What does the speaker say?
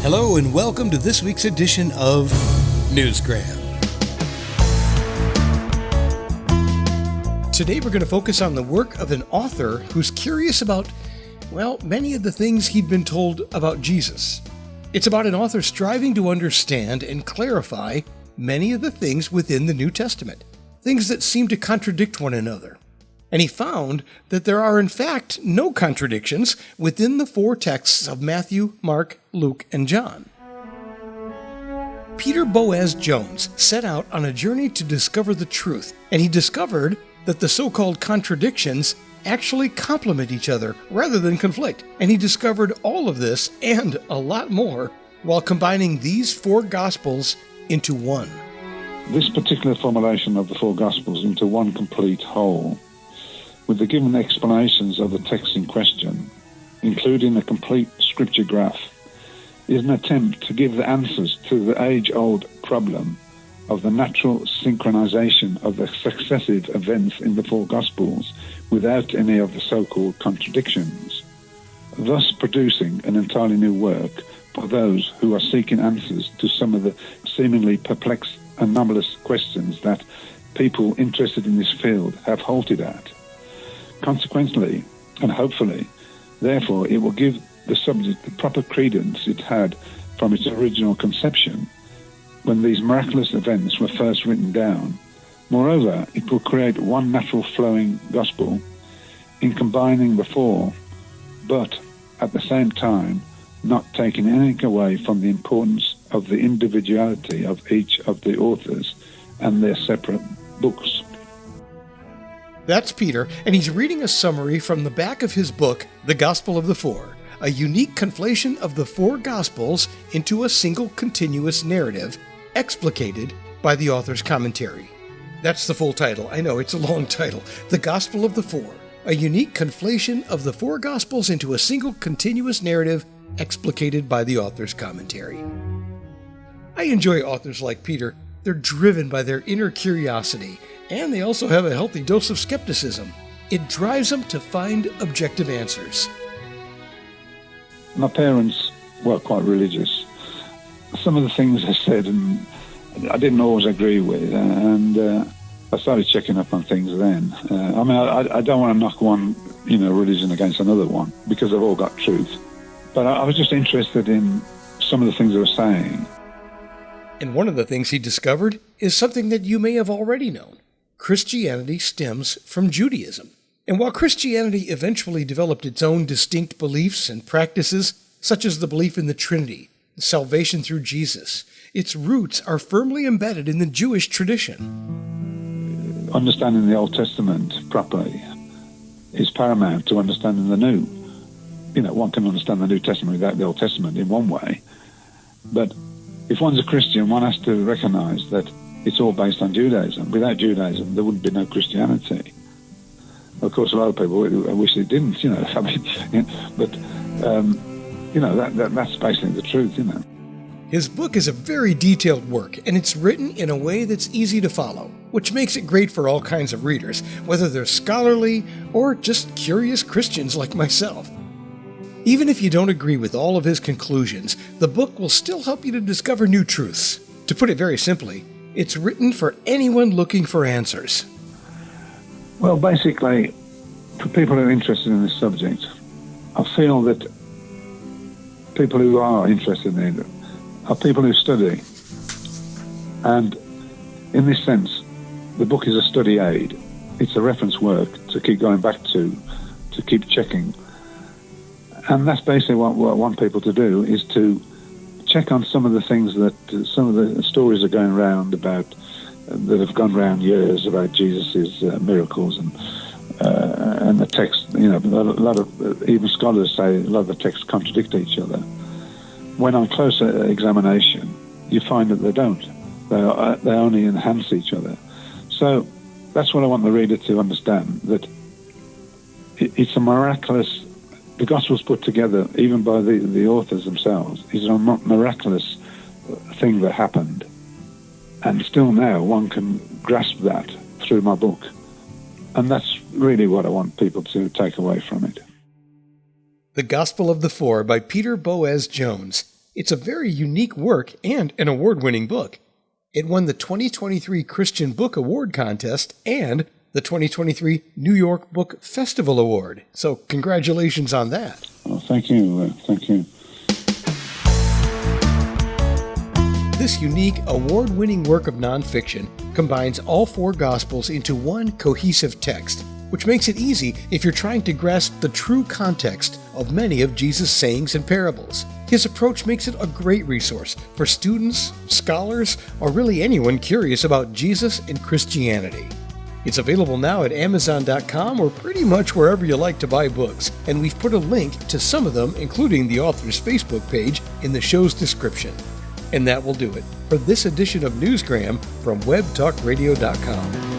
Hello and welcome to this week's edition of Newsgram. Today we're going to focus on the work of an author who's curious about, many of the things he'd been told about Jesus. It's about an author striving to understand and clarify many of the things within the New Testament, things that seem to contradict one another. And he found that there are in fact no contradictions within the four texts of Matthew, Mark, Luke, and John. Peter Boaz Jones set out on a journey to discover the truth, and he discovered that the so-called contradictions actually complement each other rather than conflict. And he discovered all of this and a lot more while combining these four Gospels into one. This particular formulation of the four Gospels into one complete whole, with the given explanations of the text in question, including a complete scripture graph, is an attempt to give the answers to the age-old problem of the natural synchronization of the successive events in the four Gospels without any of the so-called contradictions, thus producing an entirely new work for those who are seeking answers to some of the seemingly perplexed, anomalous questions that people interested in this field have halted at. Consequently, and hopefully, therefore, it will give the subject the proper credence it had from its original conception when these miraculous events were first written down. Moreover, it will create one natural flowing gospel in combining the four, but at the same time not taking anything away from the importance of the individuality of each of the authors and their separate books. That's Peter, and he's reading a summary from the back of his book, The Gospel of the Four, a unique conflation of the four Gospels into a single continuous narrative, explicated by the author's commentary. That's the full title. I know, it's a long title. The Gospel of the Four, a unique conflation of the four Gospels into a single continuous narrative, explicated by the author's commentary. I enjoy authors like Peter. They're driven by their inner curiosity, and they also have a healthy dose of skepticism. It drives them to find objective answers. My parents were quite religious. Some of the things they said, and I didn't always agree with, and I started checking up on things then. I don't want to knock one, religion against another one, because they've all got truth. But I was just interested in some of the things they were saying. And one of the things he discovered is something that you may have already known. Christianity stems from Judaism. And while Christianity eventually developed its own distinct beliefs and practices, such as the belief in the Trinity, salvation through Jesus, its roots are firmly embedded in the Jewish tradition. Understanding the Old Testament properly is paramount to understanding the New. One can understand the New Testament without the Old Testament in one way, but if one's a Christian, one has to recognize that it's all based on Judaism. Without Judaism, there wouldn't be no Christianity. Of course, a lot of people wish it didn't, that's basically the truth, His book is a very detailed work, and it's written in a way that's easy to follow, which makes it great for all kinds of readers, whether they're scholarly or just curious Christians like myself. Even if you don't agree with all of his conclusions, the book will still help you to discover new truths. To put it very simply, it's written for anyone looking for answers. Well, basically, for people who are interested in this subject, I feel that people who are interested in it are people who study. And in this sense, the book is a study aid. It's a reference work to keep going back to keep checking. And that's basically what I want people to do, is to check on some of the things that, some of the stories are going around about, that have gone around years about Jesus' miracles and the text. A lot of, even scholars say a lot of the texts contradict each other. When on closer examination, you find that they don't. They only enhance each other. So that's what I want the reader to understand, that it's a miraculous. The Gospels put together, even by the authors themselves, is a miraculous thing that happened. And still now, one can grasp that through my book. And that's really what I want people to take away from it. The Gospel of the Four by Peter Boaz Jones. It's a very unique work and an award-winning book. It won the 2023 Christian Book Award Contest and the 2023 New York Book Festival Award. So congratulations on that. Well, thank you. Thank you. This unique, award-winning work of nonfiction combines all four Gospels into one cohesive text, which makes it easy if you're trying to grasp the true context of many of Jesus' sayings and parables. His approach makes it a great resource for students, scholars, or really anyone curious about Jesus and Christianity. It's available now at Amazon.com or pretty much wherever you like to buy books, and we've put a link to some of them, including the author's Facebook page, in the show's description. And that will do it for this edition of Newsgram from WebTalkRadio.com.